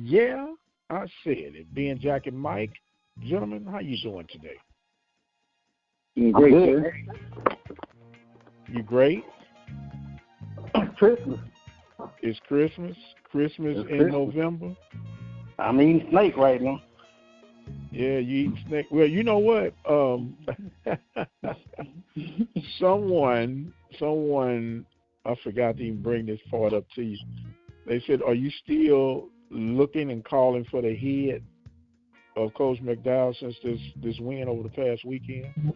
Yeah, I said it. Ben, Jack, and Mike, gentlemen, how you doing today? Doing great, sir. You great? Christmas. It's Christmas. Christmas It's in Christmas. November. I'm eating snake right now. Yeah, you eat snake. Well, you know what? Someone, I forgot to even bring this part up to you. They said, "Are you still looking and calling for the head of Coach McDowell since this win over the past weekend?"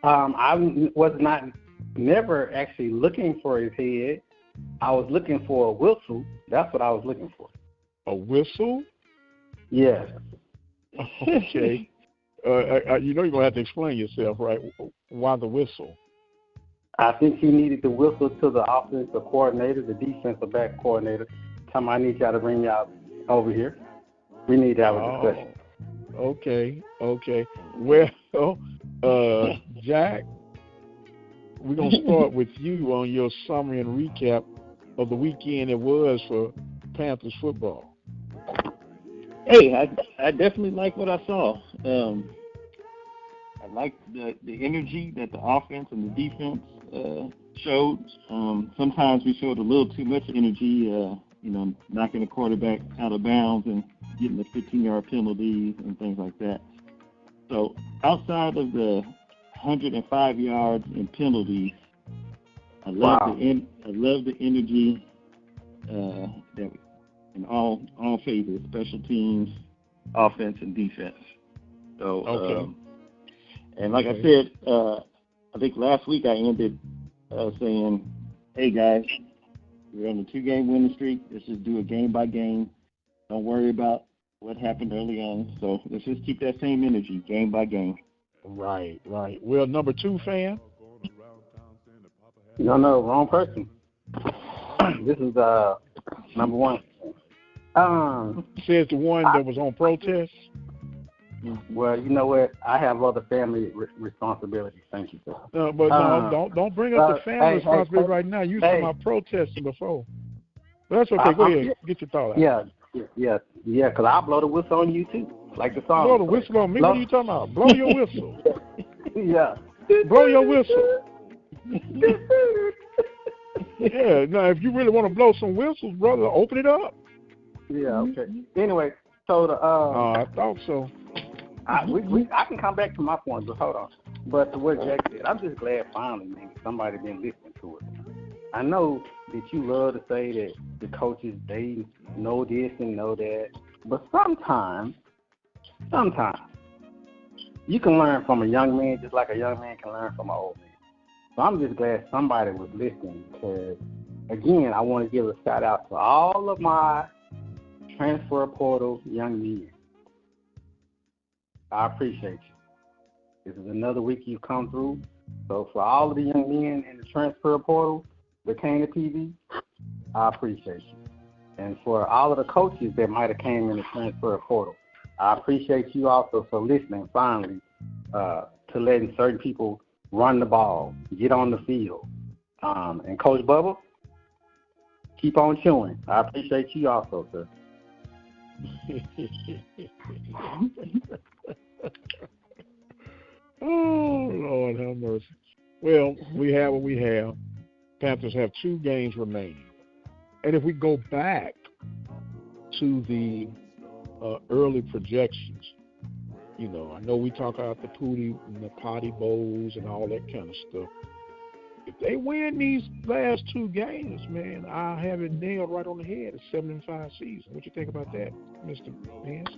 I was never actually looking for his head. I was looking for a whistle. That's what I was looking for. A whistle? Yes. Okay. You know you're gonna have to explain yourself, right? Why the whistle? I think he needed the whistle to the offensive coordinator, the defensive back coordinator. Tell him I need y'all to bring y'all over here. We need to have a discussion. Okay. Well, Jack, we're going to start with you on your summary and recap of the weekend it was for Panthers football. Hey, I definitely like what I saw. I like the energy that the offense and the defense showed. Sometimes we showed a little too much energy, knocking the quarterback out of bounds and getting the 15-yard penalties and things like that. So outside of the 105 yards and penalties, I love the energy that in all phases, special teams, offense, and defense. So, okay. And like I said, I think last week I ended saying, "Hey guys, we're on a 2-game winning streak. Let's just do it game by game. Don't worry about what happened early on. So let's just keep that same energy game by game." Right. Well, number 2 fan? No, wrong person. This is number 1. Says the one that was on protest. Well, you know what? I have other family responsibilities. Thank you, sir. No, don't bring up the family responsibility right now. You were talking about protesting before. But that's okay. Go ahead. Get your thought out. Yeah, because I'll blow the whistle on you, too, like the song. Blow the whistle on me? What are you talking about? Blow your whistle. Yeah. Blow your whistle. Yeah, now, if you really want to blow some whistles, brother, open it up. Yeah, okay. Anyway, so I thought so. I can come back to my point, but hold on. But to what Jack said, I'm just glad finally, man, somebody been listening to it. I know that you love to say that the coaches, they know this and know that, but sometimes you can learn from a young man just like a young man can learn from an old man. So I'm just glad somebody was listening because, again, I want to give a shout out to all of my transfer portal young men. I appreciate you. This is another week you've come through. So for all of the young men in the transfer portal that came to TV, I appreciate you. And for all of the coaches that might have came in the transfer portal, I appreciate you also for listening finally to letting certain people run the ball, get on the field. And Coach Bubba, keep on chewing. I appreciate you also, sir. Oh, Lord have mercy. Well, we have what we have. Panthers have 2 games remaining. And if we go back to the early projections, I know we talk about the potty bowls and all that kind of stuff. If they win these last 2 games, man, I have it nailed right on the head. A 7-5 season. What you think about that, Mr. Vance?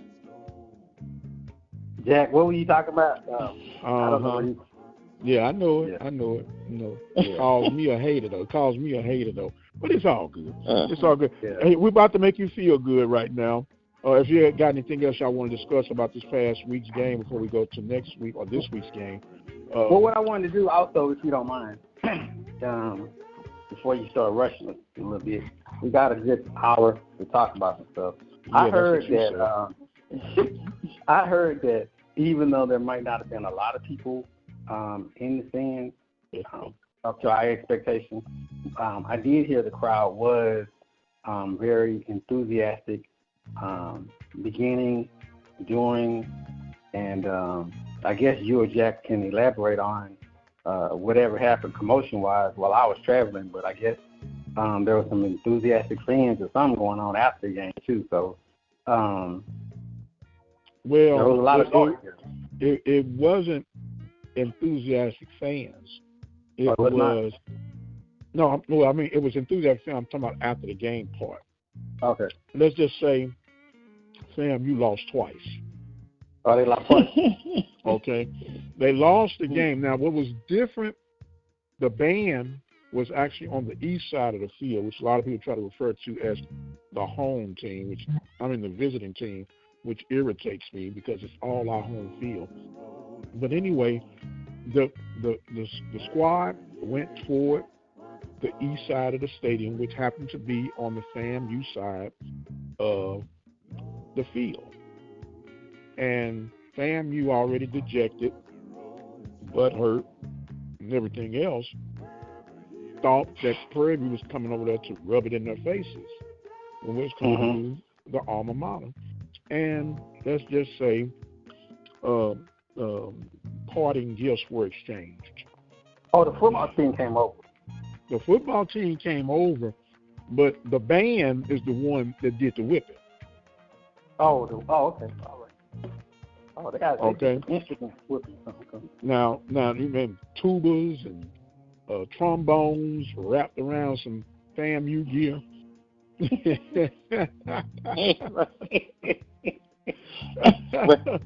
Jack, what were you talking about? I don't know. Yeah, I know it. Yeah. I know it. It calls me a hater, though. But it's all good. It's all good. Yeah. Hey, we're about to make you feel good right now. If you got anything else y'all want to discuss about this past week's game before we go to next week or this week's game. Well, what I wanted to do also, if you don't mind, before you start rushing a little bit, we got a good hour to talk about some stuff. Yeah, I heard that even though there might not have been a lot of people in the stands up to our expectations, I did hear the crowd was very enthusiastic beginning, during, and I guess you or Jack can elaborate on whatever happened commotion-wise while I was traveling, but I guess there were some enthusiastic fans or something going on after the game, too. So, well, there was a lot of stories here. It wasn't enthusiastic fans. It Oh, it was was no. Well, I mean, it was enthusiastic fans. I'm talking about after the game part. Okay. Let's just say, Sam, you lost twice. Oh, they lost twice. Okay, they lost the game. Now, what was different? The band was actually on the east side of the field, which a lot of people try to refer to as the home team, which I mean the visiting team, which irritates me because it's all our home field. But anyway, the squad went toward the east side of the stadium, which happened to be on the FAMU side of the field. And FAMU already dejected, butthurt, and everything else, thought that Prairie was coming over there to rub it in their faces when it was coming to the alma mater. And let's just say parting gifts were exchanged. Oh, the football team came over. The football team came over, but the band is the one that did the whipping. Oh, okay. All right. Oh, they got instruments whipping. Okay. Now, even tubas and trombones wrapped around some FAMU gear.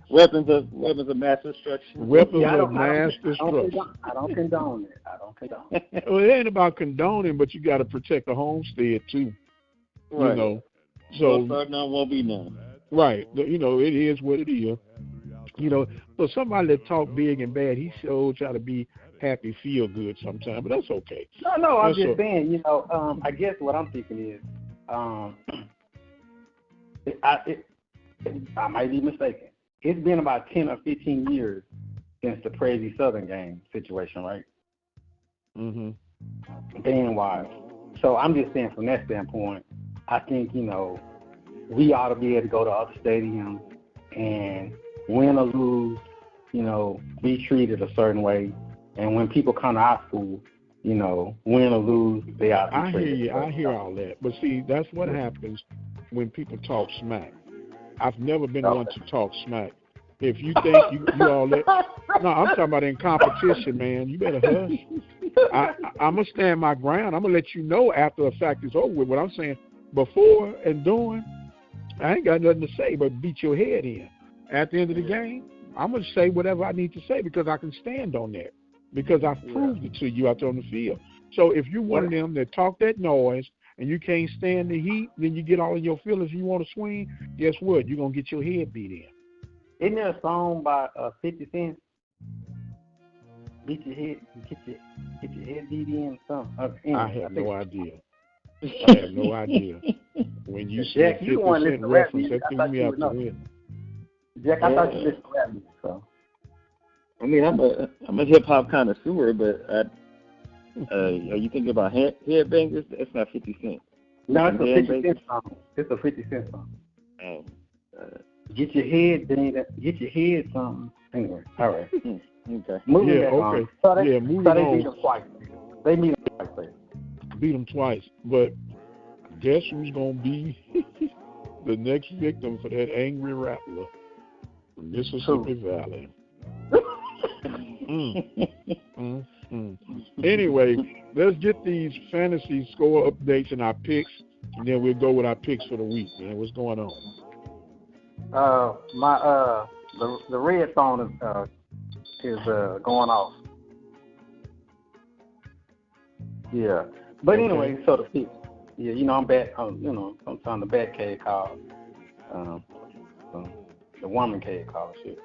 Weapons of mass destruction. Weapons of mass destruction. I don't condone it. Well, it ain't about condoning, but you got to protect the homestead too. Right. You know, so start none won't be none. Right. You know, it is what it is. You know, so somebody that talk big and bad, he sure try to be happy, feel good sometimes, but that's okay. No, I'm just saying, you know, I guess what I'm thinking is, I might be mistaken. It's been about 10 or 15 years since the Prairie Southern game situation, right? Band-wise. So I'm just saying from that standpoint, I think, you know, we ought to be able to go to other stadiums and win or lose, you know, be treated a certain way. And when people come to our school, you know, win or lose, they ought to be treated. I hear all that. But see, that's what happens when people talk smack. I've never been one to talk smack. If you think you all that, no, I'm talking about in competition, man. You better hush. I'm going to stand my ground. I'm going to let you know after the fact is over with what I'm saying. Before and during, I ain't got nothing to say but beat your head in. At the end of the game, I'm going to say whatever I need to say because I can stand on that. Because I've proved it to you out there on the field. So if you're one of them that talk that noise and you can't stand the heat, then you get all in your feelings and you want to swing, guess what? You're going to get your head beat in. Isn't there a song by 50 Cent? Get your head beat in or something. I have no idea. I have no idea. When you said 50 Cent reference, that threw me out the window. Jack, I thought you listened to rap music, so. I mean, I'm a hip hop connoisseur, but are you thinking about headbangers? It's not 50 Cent. No, it's a 50 Cent song. It's a 50 Cent song. Oh. Get your head, get your head something. Anyway, all right. Okay. Moving back on. So they moving on. beat them twice. They beat them twice. Beat them twice, but guess who's gonna be the next victim for that angry rattler from Mississippi Valley? Anyway, let's get these fantasy score updates and our picks, and then we'll go with our picks for the week, man. What's going on? The red phone is going off. Yeah. But anyway, so the picks. Yeah, you know, I'm back. You know, sometimes the bad cave call, the woman cave call shit.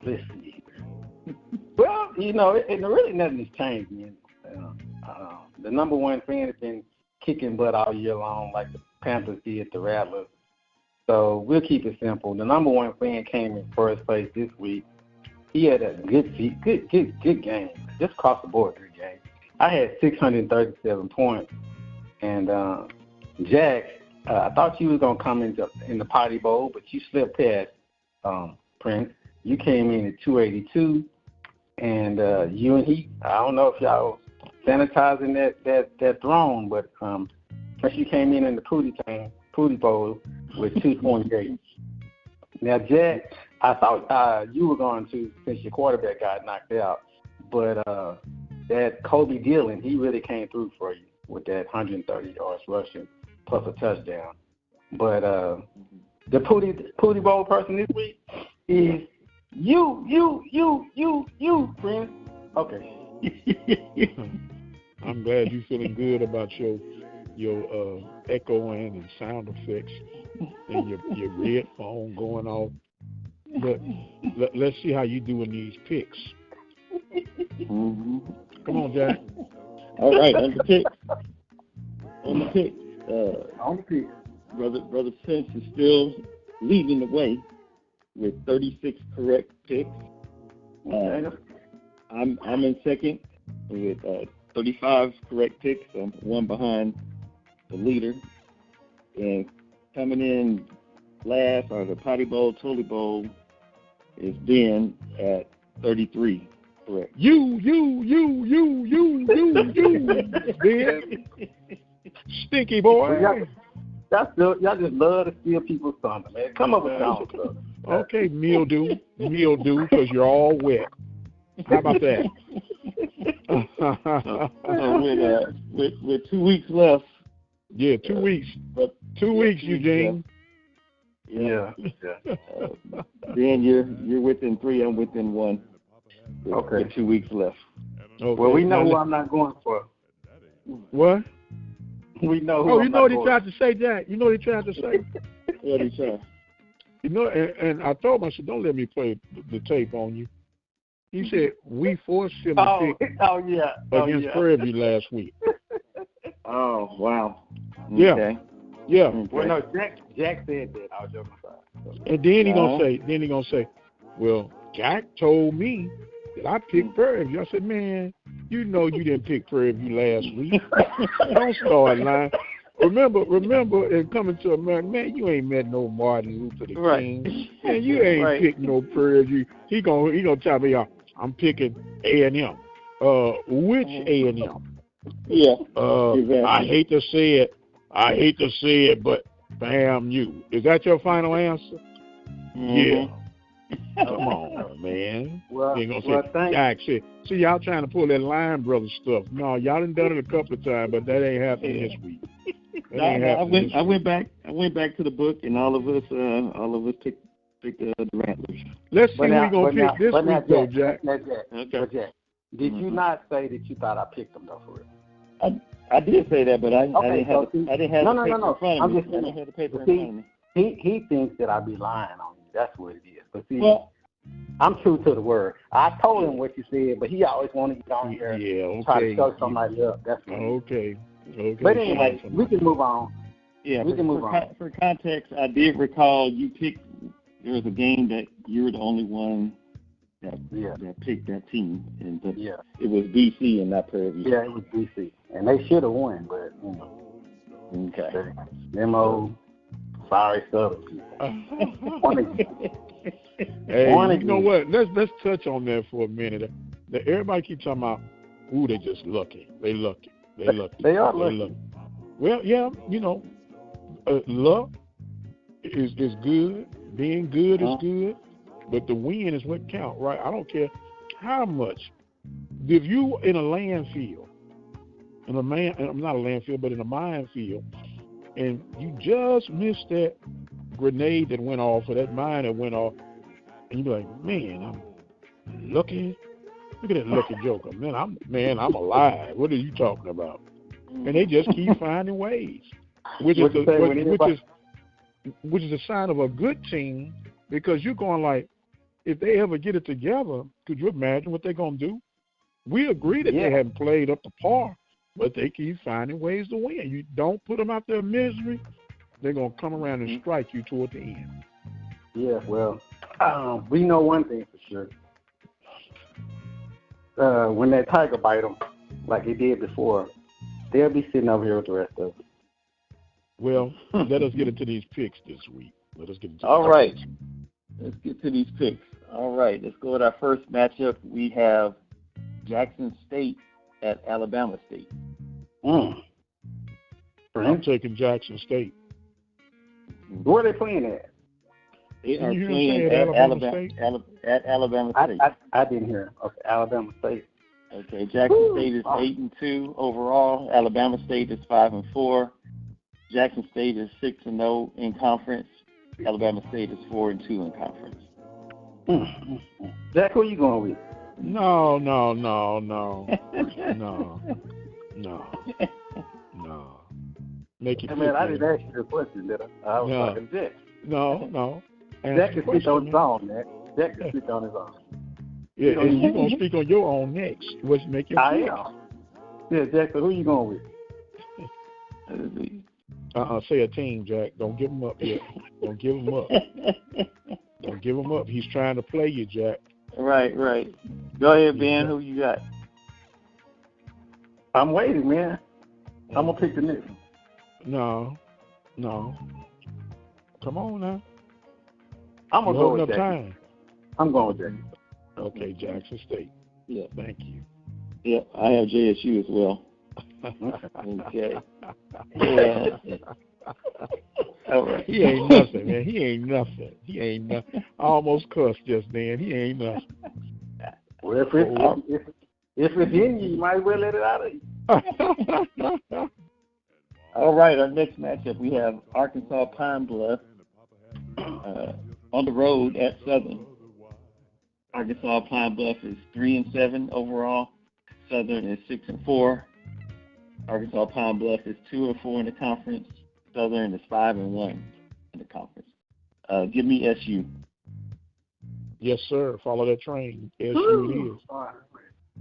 Let's see. Well, you know, really nothing has changed, man. The number one fan has been kicking butt all year long, like the Panthers did the Rattlers. So we'll keep it simple. The number one fan came in first place this week. He had a good game, just across the board, good game. I had 637 points, and Jack I thought you was gonna come in the Potty Bowl, but you slipped past Prince. You came in at 282, and you and he. I don't know if y'all sanitizing that throne, but first you came in the Pootie Bowl with 228. Now, Jack, I thought you were going to, since your quarterback got knocked out, but that Kobe Dillon, he really came through for you with that 130 yards rushing plus a touchdown. But the Pootie Bowl person this week is you, Prince. Okay. I'm glad you're feeling good about your echoing and sound effects and your red phone going off. But let's see how you do in these picks. Mm-hmm. Come on, Jack. All right, on the pick. On the pick. Brother Prince is still leading the way with 36 correct picks. I'm in second with 35 correct picks. I'm one behind the leader. And coming in last, or the Potty Bowl, Tully Bowl, is Ben at 33 correct. You, Ben. Stinky boy. Y'all just love to steal people's thunder, man. Come up with some stuff. Okay, mildew, because you're all wet. How about that? With 2 weeks left. Yeah, 2 weeks. But 2 weeks, Eugene. Yeah. Then you're within 3. I'm within 1. Okay. With 2 weeks left. Okay. Well, we know who I'm not going for. What? We know who. Oh, you know what he tried to say, Jack? You know what he tried to say? What did he say? You know, and I told him, I said, don't let me play the tape on you. He said, we forced him to pick against Prairie View last week. Oh, wow. Yeah. Okay. Yeah. Okay. Well, no, Jack said that. I was joking aside. And then he gonna say, well, Jack told me that I picked Prairie View. I said, man, you know you didn't pick Prairie View last week. Don't start lying. Remember, and coming to America, man, you ain't met no Martin Luther King. Man, you ain't picked no Prairie View. He gonna tell me, I'm picking A&M. Which A&M? Yeah. Exactly. I hate to say it, but FAMU. Is that your final answer? Mm-hmm. Yeah. Come on, man. Well, you ain't gonna say Jack said. See, y'all trying to pull that Line Brothers stuff. No, y'all done done it a couple of times, but that ain't happening this week. I went back to the book, and all of us picked the Rattlers. Let's see who we gonna pick this week, though, Jack. Okay. Jack, did you not say that you thought I picked them though, for real? I did say that, but I didn't have the paper in front of me. I didn't have the paper in front of me. He thinks that I be lying on you. That's what it is. But see, I'm true to the word. I told him what you said, but he always wanted to get on here and try to show somebody up. That's what okay. But anyway, we can move on. Yeah, we can move on. For context, I did recall you picked. There was a game that you were the only one that picked that team, and it was BC and not Prairie View. Yeah, it was BC, and they should have won, but you know. Okay. Them old sorry Southern people. Hey, you know what? Let's touch on that for a minute. Everybody keep talking about, ooh, they just lucky. They lucky. They are lucky. Well, yeah, you know, luck is good. Being good is good, but the win is what counts, right? I don't care how much. If you in a landfill, not a landfill, but in a minefield, and you just missed that grenade that went off, or that mine that went off, and you be like, man, I'm lucky. Look at that lucky joker. Man, I'm alive. What are you talking about? And they just keep finding ways, which is a sign of a good team, because you're going like, if they ever get it together, could you imagine what they're going to do? We agree that they haven't played up to par, but they keep finding ways to win. You don't put them out there in misery, they're going to come around and strike you toward the end. Yeah, well, we know one thing for sure. When that tiger bite them, like he did before, they'll be sitting over here with the rest of us. Well, let us get into these picks this week. Let us get into All these right. picks. Let's get to these picks. All right. Let's go with our first matchup. We have Jackson State at Alabama State. I'm taking Jackson State. Where are they playing at? They are You hear him playing say at at Alabama State? At Alabama State. I didn't hear. Okay, Alabama State. Okay, Jackson State is 8-2 overall. Alabama State is 5-4. Jackson State is 6-0 in conference. Alabama State is 4-2 in conference. Jack, who you going with? No. Make it. Hey, man, I didn't ask you the question, did I? I was talking Jack. No. Jack can speak on his own, man. Jack can speak on his own. Yeah, and you're going to speak on your own next. What's make your I am. Yeah, Jack, so who you going with? Say a team, Jack. Don't give him up yet. Don't give him up. Don't give him up. He's trying to play you, Jack. Right. Go ahead, Ben. Who you got? I'm waiting, man. I'm going to pick the Knicks. No. Come on now. I'm going to go with Jack. Time. I'm going with Jack. Okay, Jackson State. Yeah. Thank you. Yeah, I have JSU as well. Okay. Yeah. All right. He ain't nothing, man. He ain't nothing. I almost cussed just then. He ain't nothing. Well, if it's in you, you might as well let it out of you. All right, our next matchup, we have Arkansas Pine Bluff on the road at Southern. Arkansas Pine Bluff is 3-7 overall. Southern is 6-4. Arkansas Pine Bluff is 2-4 in the conference. Southern is 5-1 in the conference. Give me SU. Yes, sir. Follow that train. SU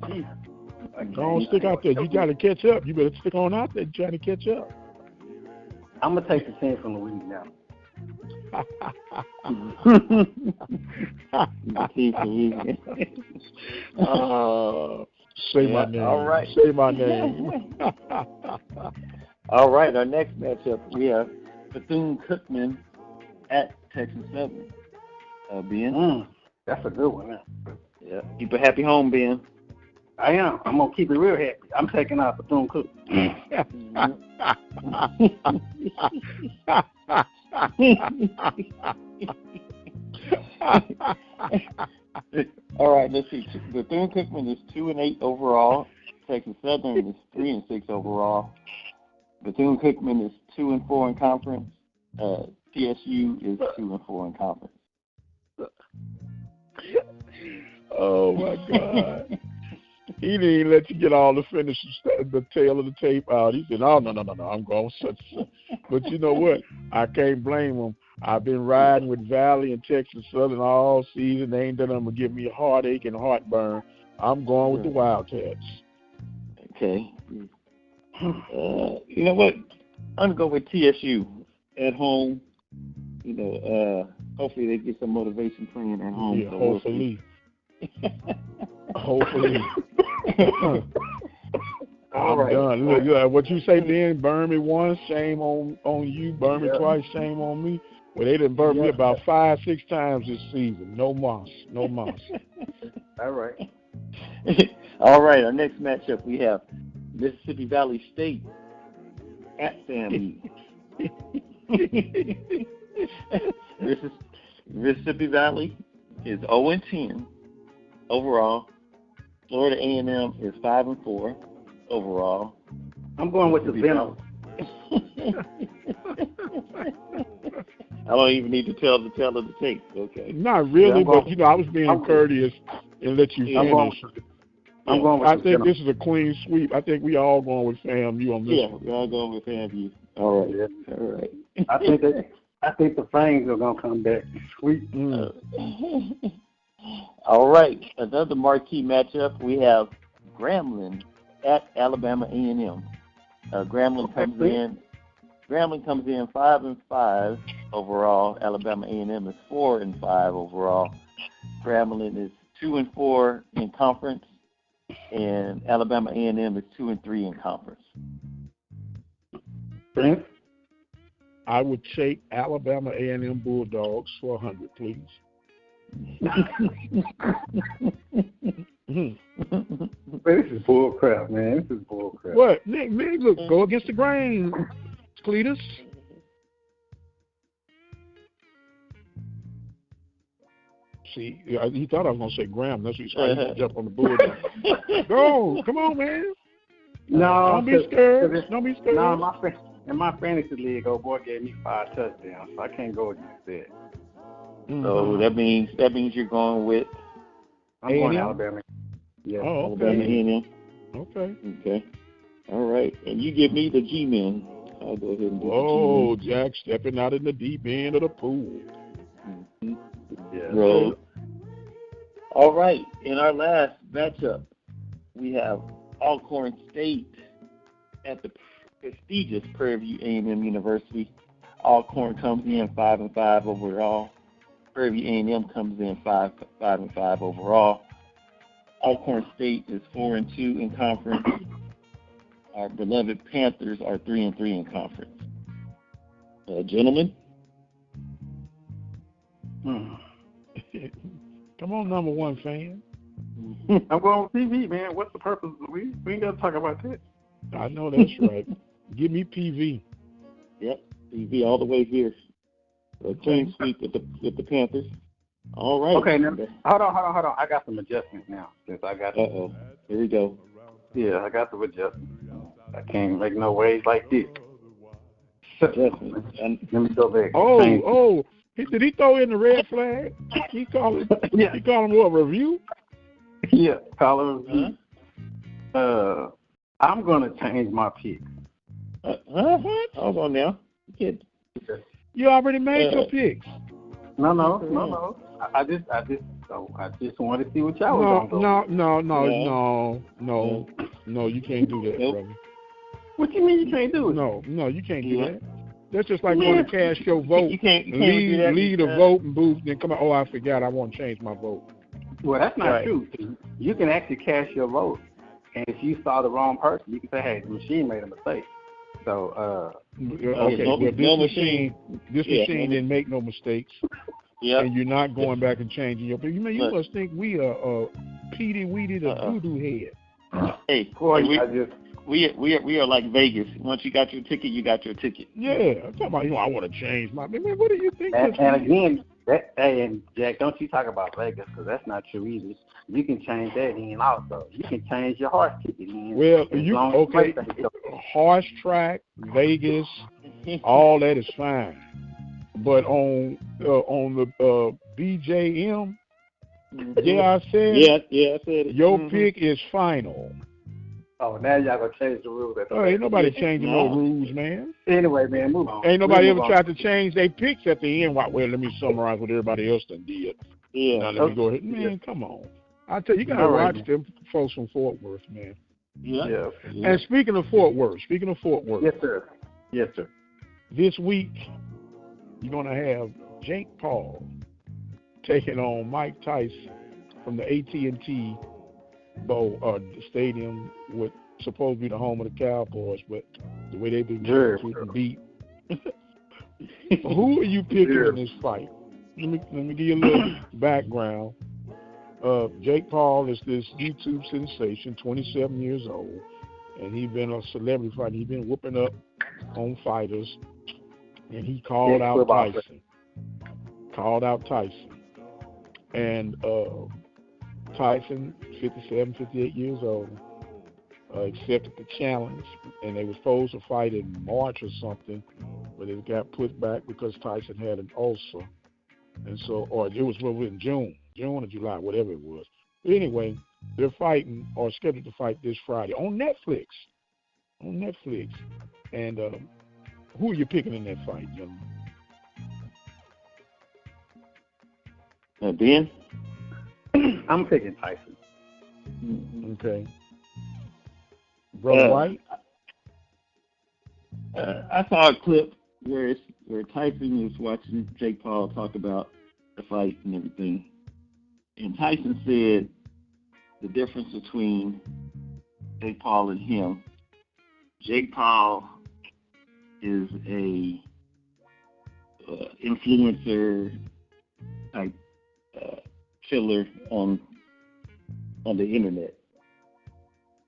it is. Don't stick out there. You got to catch up. You better stick on out there trying to catch up. I'm going to take the team from Louisiana. Say my name. All right. Say my name. All right. Our next matchup, we have Bethune-Cookman at Texas Southern. Ben? That's a good one, man. Yeah. Keep a happy home, Ben. I am. I'm going to keep it real happy. I'm taking out Bethune-Cookman. All right, let's see. Bethune-Cookman is 2-8 overall. Texas Southern is 3-6 overall. Bethune-Cookman is 2-4 in conference. TSU is 2-4 in conference. Oh my God! He didn't even let you get all the the tail of the tape out. He said, "Oh no, I'm going such." But you know what? I can't blame him. I've been riding with Valley and Texas Southern all season. They ain't done nothing but give me a heartache and heartburn. I'm going with the Wildcats. Okay. You know what? I'm going to go with TSU at home. You know, hopefully they get some motivation playing at home. Yeah, so hopefully. Hopefully. I'm done. Look, what you say then, burn me once, shame on you. Burn me twice, shame on me. Well, they done burned me about 5-6 times this season. No moss. All right. All right, our next matchup, we have Mississippi Valley State at FAMU. Mississippi Valley is 0-10 overall. Florida A&M is 5-4 overall. I'm going with the Venom. I don't even need to tell the tape. Okay. Not really, but I was being courteous and let you finish. I'm going with I think this is a clean sweep. I think we all going with FAMU on this one. Yeah, we're all going with FAMU. All right. Yeah. All right. I think the Fangs are gonna come back. Sweet. All right. Another marquee matchup. We have Grambling at Alabama A&M. Grambling comes in 5-5 overall. Alabama A&M is 4-5 overall. Grambling is 2-4 in conference, and Alabama A&M is 2-3 in conference. Prince? I would take Alabama A&M Bulldogs for 100, please. But this is bull crap, man. This is bull crap. What? Nick, look, go against the grain, Cletus. See, he thought I was going to say Graham. That's what he's trying to jump on the Bulldogs. Go. Come on, man. No, don't be scared. Don't be scared. No, in my fantasy league, old boy gave me 5 touchdowns, so I can't go against that. So that means you're going with. I'm going to Alabama. Yeah. Oh, okay. Alabama A&M. Okay. Okay. All right. And you give me the G-men. I'll go ahead and do the G-men. Jack stepping out in the deep end of the pool. Mm-hmm. Yeah. Road. All right. In our last matchup, we have Alcorn State at the prestigious Prairie View A&M University. Alcorn comes in 5-5 overall. Prairie View A&M comes in 5-5 overall. Alcorn State is 4-2 in conference. Our beloved Panthers are 3-3 in conference. Gentlemen. Come on, number one fan. I'm going with PV, man. What's the purpose? We ain't got to talk about that. I know that's right. Give me PV. Yep, PV all the way here. A clean sweep with the Panthers. All right. Okay, now, hold on. I got some adjustments now since I got. Uh-oh. Here we go. Yeah, I got some adjustments. I can't make no waves like this. Adjustments. Let me go back. Oh. Did he throw in the red flag? He called him. Yeah. He called him what? Review? Yeah, call it review. I'm gonna change my pick. What? Hold on now. You already made your picks. No. I just wanted to see what y'all was gonna go. No, you can't do that, brother. What you mean you can't do it? No, you can't do that. That's just like going to cast your vote. You can't lead a vote and booth, then come out, I forgot, I want to change my vote. Well, that's not true. You can actually cast your vote, and if you saw the wrong person, you can say, hey, the machine made a mistake. So, this machine didn't make no mistakes. Yeah. And you're not going back and changing your pick. You must think we are Petey Weedy the voodoo head. Hey, we are like Vegas. Once you got your ticket, you got your ticket. Yeah, I'm talking about, I want to change my. Man, what do you think? And again, and Jack, don't you talk about Vegas, because that's not true either. You can change that in also. You can change your horse ticket in. Well, horse track, Vegas, all that is fine. But on the BJM, I said. Yeah, I said it. Your pick is final. Oh, now y'all gonna change the rules. Ain't nobody changing no rules, man. Anyway, man, move on. Ain't nobody ever tried to change their picks at the end. Well, let me summarize what everybody else done did. Yeah. Now let me go ahead. Man, come on. I tell you, you gotta watch them folks from Fort Worth, man. Yeah. And speaking of Fort Worth. Yes, sir. This week, you're gonna have Jake Paul taking on Mike Tyson from the AT&T Bowl stadium, with supposed to be the home of the Cowboys, but the way they've been getting beat. Who are you picking in this fight? Let me give you a little background. Jake Paul is this YouTube sensation, 27 years old, and he's been a celebrity fighter. He's been whooping up on fighters, and he called out Tyson. And Tyson, 57, 58 years old, accepted the challenge, and they were supposed to fight in March or something, but it got put back because Tyson had an ulcer. And so, or it was in June or July, whatever it was. But anyway, they're fighting, or scheduled to fight this Friday on Netflix. And who are you picking in that fight, gentlemen? Ben? I'm picking Tyson. Okay. Brother White? I saw a clip where Tyson was watching Jake Paul talk about the fight and everything. And Tyson said the difference between Jake Paul and him. Jake Paul is a influencer type killer on the internet.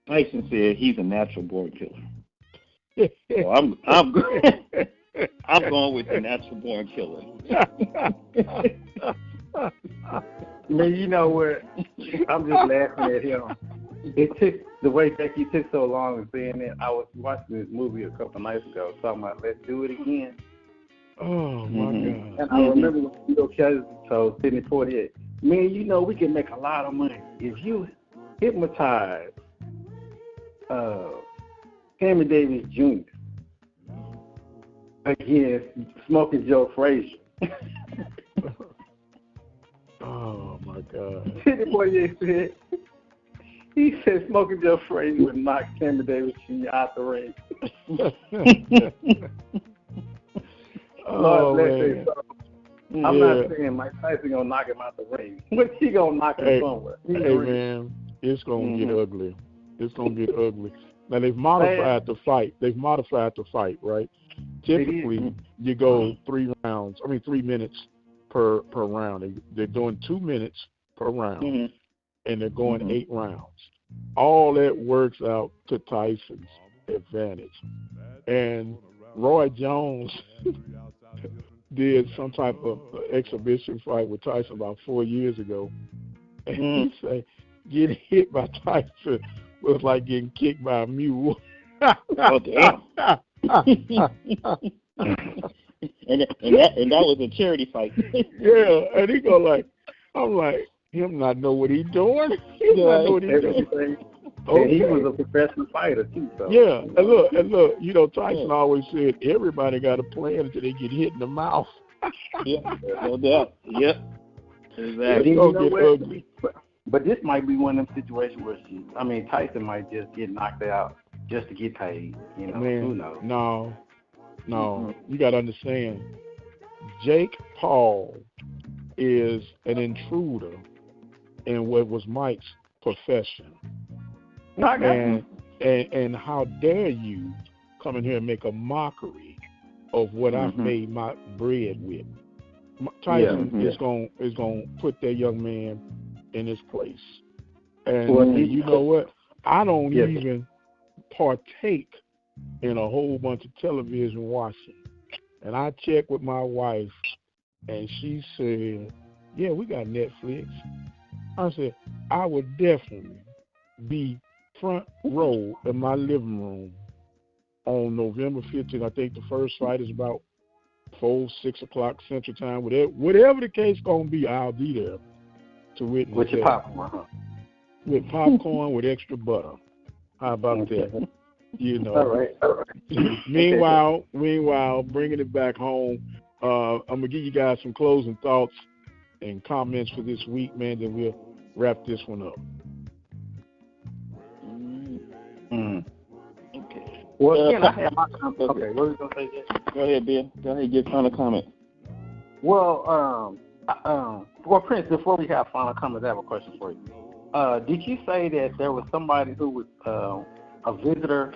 Tyson said he's a natural born killer. So I'm I'm going with the natural born killer. Man, you know what? I'm just laughing at him. It took the way Becky took so long in saying that. I was watching this movie a couple of nights ago talking about Let's Do It Again. Oh my God! And I remember when Tito Cousins told Sidney Poitier, man, you know we can make a lot of money if you hypnotize Sammy Davis Jr. against Smoking Joe Frazier. Oh my God! Sidney Poitier said, he said Smoking Joe Frazier would knock Sammy Davis Jr. out the ring. Oh, man. I'm not saying Mike Tyson gonna knock him out the ring, but he gonna knock him somewhere. Hey man, it's gonna get ugly. It's gonna get ugly. Now they've modified the fight. Right? Typically, you go 3 minutes per round. They're doing 2 minutes per round, and they're going 8 rounds. All that works out to Tyson's advantage. And Roy Jones did some type of exhibition fight with Tyson about 4 years ago. And he said getting hit by Tyson was like getting kicked by a mule. Oh, damn. and that was a charity fight. Yeah, and he go like, I'm like, him not know what he doing. He not know what he doing. Okay. And he was a professional fighter too. So. Yeah, and look, you know, Tyson always said everybody got a plan until they get hit in the mouth. Yeah, no doubt. Yep, exactly. You know ugly. But this might be one of them situations where Tyson might just get knocked out just to get paid. You know, man, who knows? No, you got to understand. Jake Paul is an intruder in what was Mike's profession. And how dare you come in here and make a mockery of what I've made my bread with? Tyson is going to put that young man in his place. And you know what? I don't even partake in a whole bunch of television watching. And I checked with my wife, and she said, yeah, we got Netflix. I said, I would definitely be front row in my living room on November 15th. I think the first fight is about 4-6 o'clock Central Time. Whatever the case gonna be, I'll be there to witness. With your popcorn, huh? With popcorn with extra butter. How about that? You know. All right. Meanwhile, bringing it back home, I'm gonna give you guys some closing thoughts and comments for this week, man. Then we'll wrap this one up. Okay. Well, again, I have my comment. Okay, what was you gonna say? Go ahead, Ben. Go ahead, give final comment. Well, Prince, before we have final comments, I have a question for you. Did you say that there was somebody who was a visitor?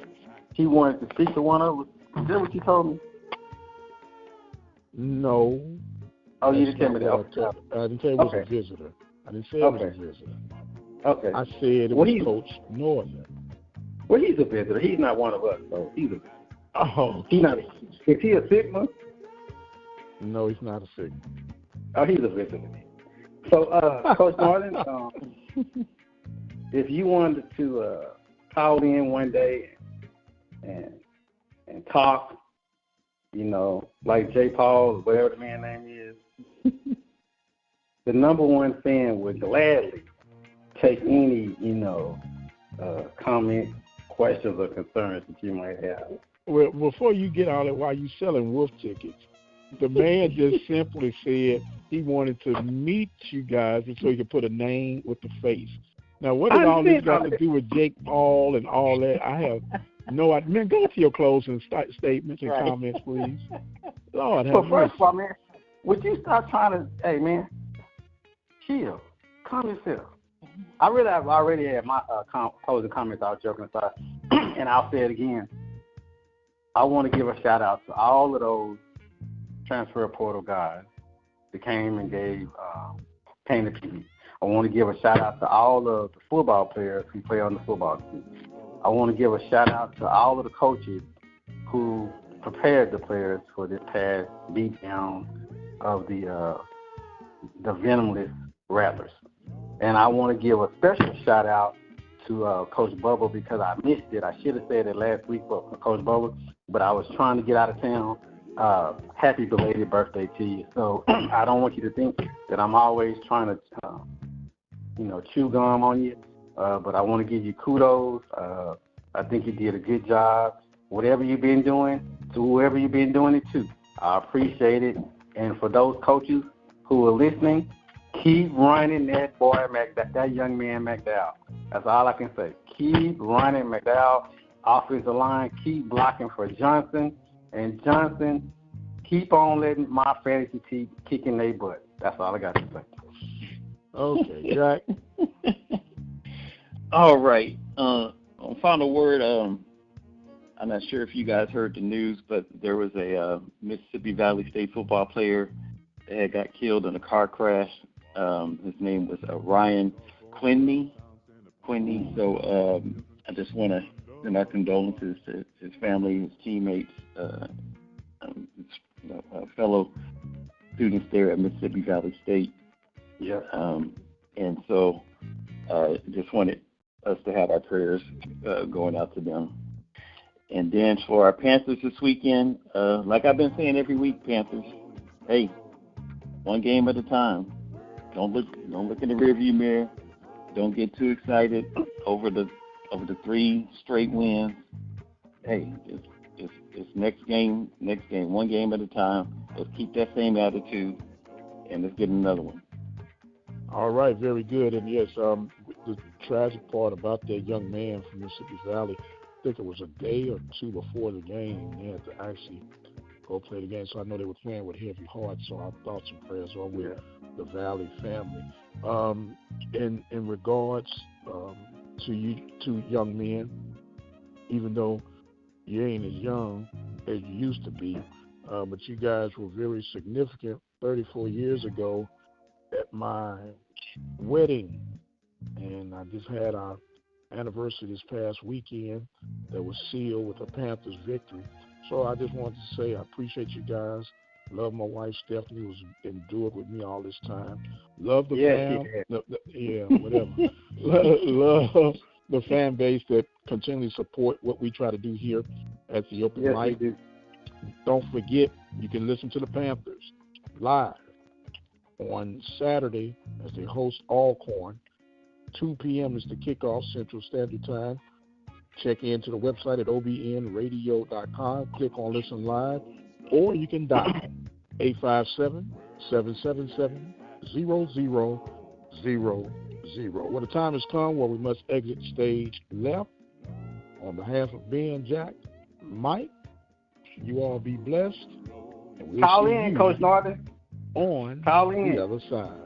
He wanted to speak to one of us. Is that what you told me? No. Oh, you didn't tell me that. I didn't say it was a visitor. I didn't say it was a visitor. Okay. I said it was Coach Northern. Well, he's a visitor. He's not one of us, so he's a visitor. Oh. He's not. Is he a Sigma? No, he's not a Sigma. Oh, he's a visitor. So, Coach Northern, if you wanted to call in one day and talk, you know, like J. Paul, whatever the man's name is, the number one fan would gladly take any, comment, questions, or concerns that you might have. Well, before you get all that, while you selling wolf tickets, the man just simply said he wanted to meet you guys and so he could put a name with the face. Now, what does all this got to do with Jake Paul and all that? I have no idea. Man, go to your closing statements and comments, please. Lord, have first of all, man, would you stop trying to, hey, man, chill, calm yourself. I already had my closing comments. I was joking aside, and I'll say it again. I want to give a shout out to all of those transfer portal guys that came and came to PV. I want to give a shout out to all of the football players who play on the football team. I want to give a shout out to all of the coaches who prepared the players for this past beatdown of the venomous rattlers. And I want to give a special shout out to Coach Bubba because I missed it. I should have said it last week for Coach Bubba, but I was trying to get out of town. Happy belated birthday to you. So I don't want you to think that I'm always trying to, chew gum on you, but I want to give you kudos. I think you did a good job. Whatever you've been doing, to whoever you've been doing it to, I appreciate it. And for those coaches who are listening, keep running that boy, that young man McDowell. That's all I can say. Keep running McDowell. Offensive line, keep blocking for Johnson. And Johnson, keep on letting my fantasy team kick in their butt. That's all I got to say. Okay, Jack. All right. On final word, I'm not sure if you guys heard the news, but there was a Mississippi Valley State football player that got killed in a car crash. His name was Ryan Quinney. So I just want to send our condolences to his family, his teammates, fellow students there at Mississippi Valley State. Yeah. And so just wanted us to have our prayers going out to them. And then for our Panthers this weekend, like I've been saying every week, Panthers, hey, one game at a time. Don't look in the rearview mirror. Don't get too excited over the 3 straight wins. Hey, it's next game, one game at a time. Let's keep that same attitude, and let's get another one. All right, very good. And yes, the tragic part about that young man from Mississippi Valley, I think it was a day or two before the game, they had to actually go play the game. So I know they were playing with heavy hearts, so our thoughts and prayers are with the Valley family. In regards to you two young men, even though you ain't as young as you used to be, but you guys were very significant 34 years ago at my wedding, and I just had our anniversary this past weekend that was sealed with a Panthers victory. So I just wanted to say I appreciate you guys. Love my wife Stephanie, who's endured with me all this time. Love the whatever. Love the fan base that continually support what we try to do here at the Open Mic. Don't forget, you can listen to the Panthers live on Saturday as they host Alcorn. 2 p.m. is the kickoff Central Standard Time. Check into the website at obnradio.com. Click on Listen Live, or you can dial 857-777-0000. Well, the time has come where we must exit stage left. On behalf of Ben, Jack, Mike, you all be blessed. And we'll Call in, Coach Norton. On Call in. the other side.